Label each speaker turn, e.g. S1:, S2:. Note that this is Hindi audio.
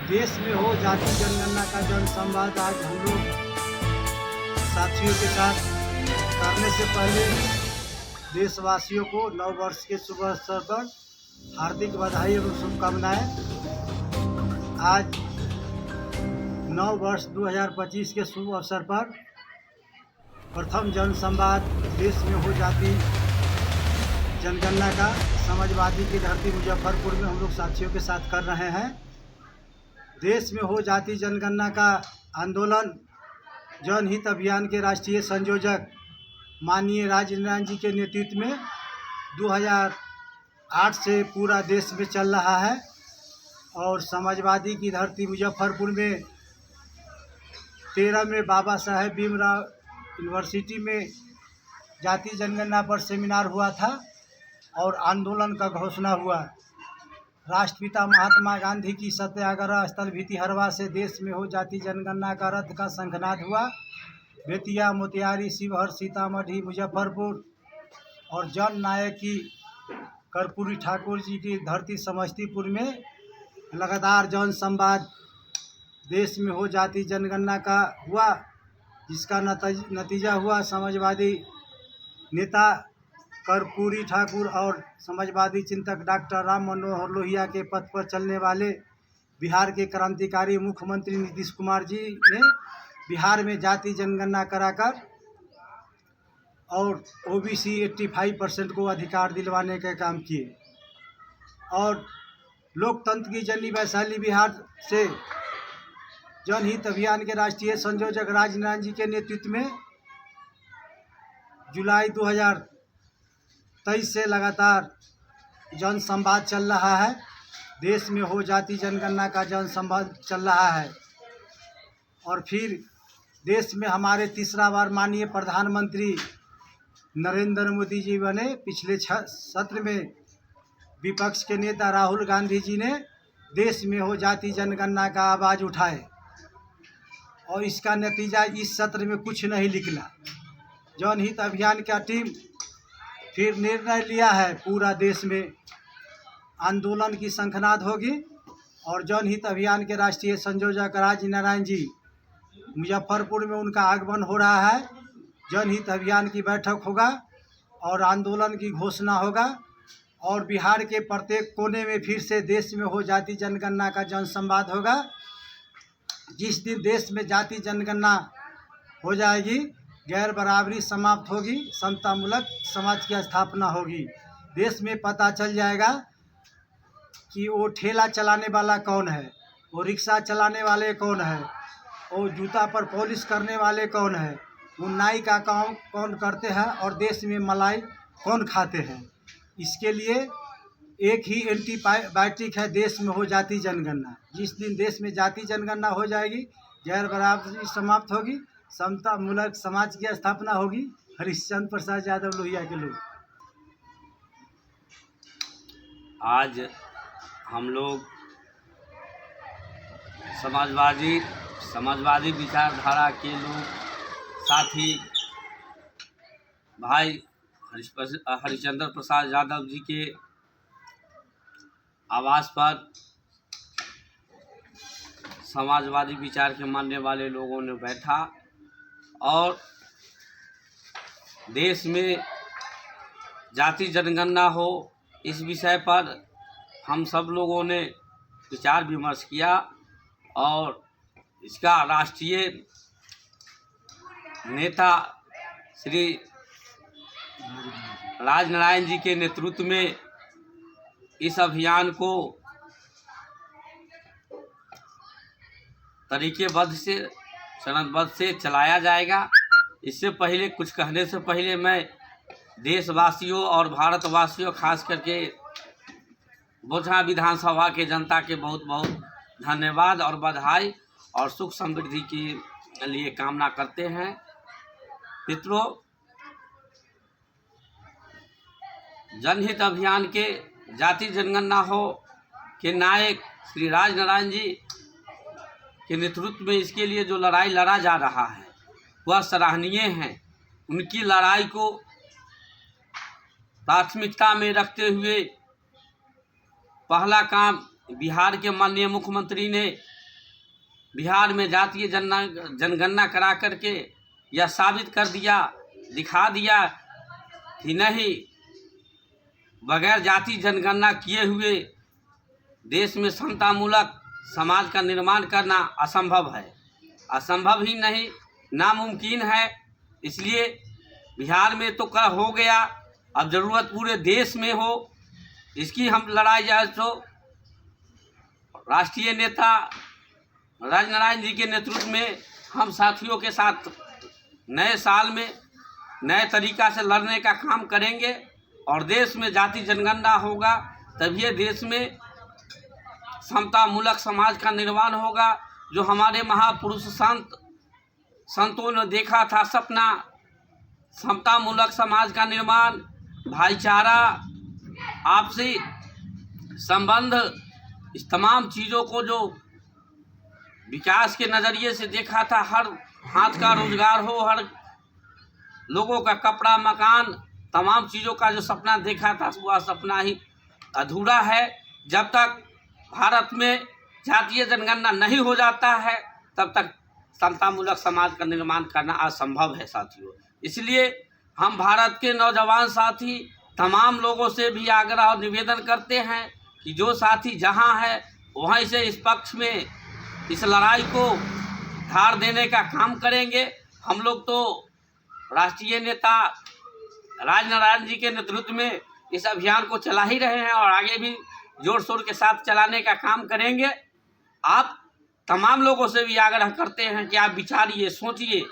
S1: देश में हो जाति जनगणना का जन संवाद आज हम लोग साथियों के साथ करने से पहले देशवासियों को नव वर्ष के शुभ अवसर पर हार्दिक बधाई एवं शुभकामनाएं। आज नव वर्ष 2025 के शुभ अवसर पर प्रथम जन संवाद देश में हो जाति जनगणना का समाजवादी की धरती मुजफ्फरपुर में हम लोग साथियों के साथ कर रहे हैं। देश में हो जाति जनगणना का आंदोलन जनहित अभियान के राष्ट्रीय संयोजक माननीय राजनारायण जी के नेतृत्व में 2008 से पूरा देश में चल रहा है और समाजवादी की धरती मुजफ्फरपुर में 13 में बाबा साहेब भीमराव यूनिवर्सिटी में जाति जनगणना पर सेमिनार हुआ था और आंदोलन का घोषणा हुआ। राष्ट्रपिता महात्मा गांधी की सत्याग्रह स्थल भितिहरवा से देश में हो जाति जनगणना का रथ का शंखनाद हुआ। बेतिया, मोतिहारी, शिवहर, सीतामढ़ी, मुजफ्फरपुर और जन नायक की कर्पूरी ठाकुर जी की धरती समस्तीपुर में लगातार जन संवाद देश में हो जाति जनगणना का हुआ, जिसका नतीजा हुआ समाजवादी नेता कर्पूरी ठाकुर और समाजवादी चिंतक डॉक्टर राम मनोहर लोहिया के पथ पर चलने वाले बिहार के क्रांतिकारी मुख्यमंत्री नीतीश कुमार जी ने बिहार में जाति जनगणना कराकर और ओबीसी 85% को अधिकार दिलवाने का काम किए और लोकतंत्र की जननी वैशाली बिहार से जनहित अभियान के राष्ट्रीय संयोजक राजनारायण जी के नेतृत्व में जुलाई 2023 से लगातार जन संवाद चल रहा है। देश में हो जाति जनगणना का जन संवाद चल रहा है और फिर देश में हमारे तीसरा बार माननीय प्रधानमंत्री नरेंद्र मोदी जी बने। पिछले सत्र में विपक्ष के नेता राहुल गांधी जी ने देश में हो जाति जनगणना का आवाज़ उठाए और इसका नतीजा इस सत्र में कुछ नहीं निकला। जनहित अभियान का टीम फिर निर्णय लिया है, पूरा देश में आंदोलन की शंखनाद होगी और जनहित अभियान के राष्ट्रीय संयोजक राजनारायण जी मुजफ्फरपुर में उनका आगमन हो रहा है। जनहित अभियान की बैठक होगा और आंदोलन की घोषणा होगा और बिहार के प्रत्येक कोने में फिर से देश में हो जाति जनगणना का जन संवाद होगा। जिस दिन देश में जाति जनगणना हो जाएगी, गैर बराबरी समाप्त होगी, समतामूलक समाज की स्थापना होगी। देश में पता चल जाएगा कि वो ठेला चलाने वाला कौन है, वो रिक्शा चलाने वाले कौन है, वो जूता पर पॉलिश करने वाले कौन है, वो नाई का काम कौन करते हैं और देश में मलाई कौन खाते हैं। इसके लिए एक ही एंटीबायोटिक है, देश में हो जाति जनगणना। जिस दिन देश में जाति जनगणना हो जाएगी, गैर बराबरी समाप्त होगी, समता मूलक समाज की स्थापना होगी। हरिश्चंद्र प्रसाद यादव लोहिया के लोग।
S2: आज हम लोग समाजवादी विचारधारा के लोग साथी भाई हरिश्चंद्र प्रसाद यादव जी के आवास पर समाजवादी विचार के मानने वाले लोगों ने बैठा और देश में जाति जनगणना हो इस विषय पर हम सब लोगों ने विचार विमर्श किया और इसका राष्ट्रीय नेता श्री राजनारायण जी के नेतृत्व में इस अभियान को तरीकेबद्ध से चरणबद्ध से चलाया जाएगा। इससे पहले कुछ कहने से पहले मैं देशवासियों और भारतवासियों खास करके बोचहा विधानसभा के जनता के बहुत बहुत धन्यवाद और बधाई और सुख समृद्धि के लिए कामना करते हैं। मित्रों, जनहित अभियान के जाति जनगणना हो के नायक श्री राजनारायण जी के नेतृत्व में इसके लिए जो लड़ाई लड़ा जा रहा है वह सराहनीय है। उनकी लड़ाई को प्राथमिकता में रखते हुए पहला काम बिहार के माननीय मुख्यमंत्री ने बिहार में जातीय जनगणना करा करके यह साबित कर दिया, दिखा दिया कि नहीं, बगैर जाति जनगणना किए हुए देश में समतामूलक समाज का निर्माण करना असंभव है। असंभव ही नहीं, नामुमकिन है। इसलिए बिहार में तो कर हो गया, अब ज़रूरत पूरे देश में हो। इसकी हम लड़ाई जाए तो राष्ट्रीय नेता राजनारायण जी के नेतृत्व में हम साथियों के साथ नए साल में नए तरीका से लड़ने का काम करेंगे और देश में जाति जनगणना होगा, तभी देश में समतामूलक समाज का निर्माण होगा। जो हमारे महापुरुष संतों ने देखा था सपना, समतामूलक समाज का निर्माण, भाईचारा, आपसी संबंध, इस तमाम चीज़ों को जो विकास के नज़रिए से देखा था, हर हाथ का रोजगार हो, हर लोगों का कपड़ा, मकान, तमाम चीज़ों का जो सपना देखा था, वह सपना ही अधूरा है। जब तक भारत में जातीय जनगणना नहीं हो जाता है, तब तक समतामूलक समाज का निर्माण करना असंभव है साथियों। इसलिए हम भारत के नौजवान साथी तमाम लोगों से भी आग्रह और निवेदन करते हैं कि जो साथी जहां है वहीं से इस पक्ष में इस लड़ाई को धार देने का काम करेंगे। हम लोग तो राष्ट्रीय नेता राजनारायण जी के नेतृत्व में इस अभियान को चला ही रहे हैं और आगे भी जोर शोर के साथ चलाने का काम करेंगे। आप तमाम लोगों से भी आग्रह करते हैं कि आप विचारिए, सोचिए